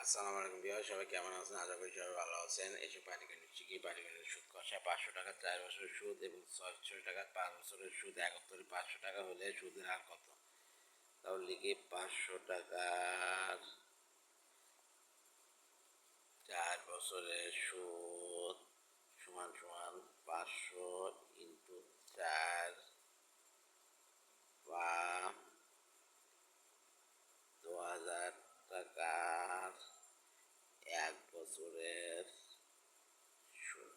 আসসালামু আলাইকুম বিহার, সবাই কেমন আছেন? আশা করি সবাই ভালো আছেন। এসব পাটিগণিত শিখি। পাটিগণিত সুদ কষা 500 টাকা 4 বছরের সুদ এবং 600 টাকা 5 বছরের সুদ। একত্তরে 500 টাকা হলে সুদের হার কত? তাহলে লিখি 500 টাকার 4 বছরের সুদ সমান সমান 500 ইন্টু 4 বা 2000 টাকার 1 বছরের সুদ।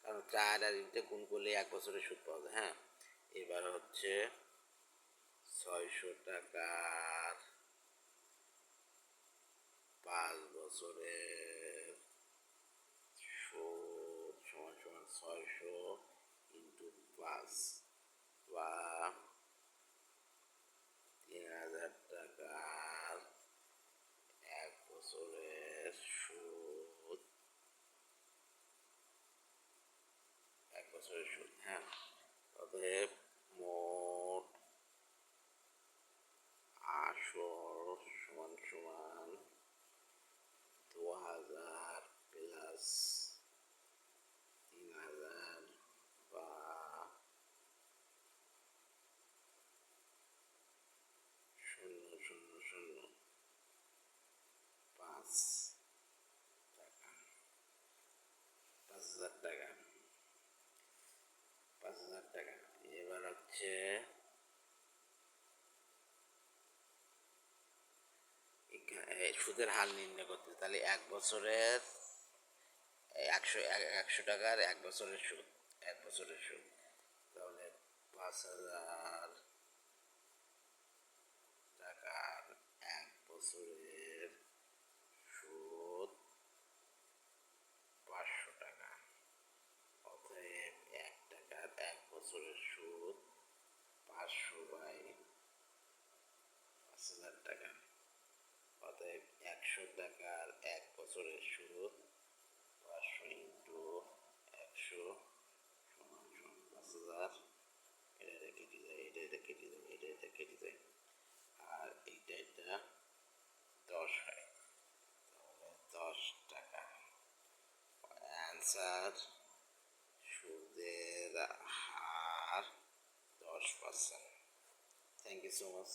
কারণ 4 আর ইন্টে গুণ করলে 1 বছরের সুদ পাওয়া যায়। হ্যাঁ, এবার হচ্ছে 600 টাকার 5 বছরের সুদ সমান সমান 600 ইন্টু 5 বা 3000 টাকার 1 বছরের সুদ। 1 বছরের সুদ। হ্যাঁ, অতএব মোট আসল সমান সমান 2000 প্লাস 3000 বা 0,005 টাকা, 5000 টাকা, 5000 টাকা। এবার হচ্ছে সুদের হার নির্ণয় করতে, তাহলে 1 বছরের 100 টাকার 1 বছরের সুদ, 1 বছরের সুদ। তাহলে 5000 টাকার 1 বছরের সুদ 500 টাকা। অতএব 1 টাকার 1 বছরের সুদ 500 বাই 5000 টাকা। অতএব 100 টাকার 1 বছরের সুদ 500 ইন্টু 100 সমান সমান 5000। এটা কেটে যায়, এটা কেটে যায়, এটা কেটে যায়, আর এটা 10 হয়। তাহলে 10 টাকা। অ্যান্সার সুদের হার 10%। Thank you so much.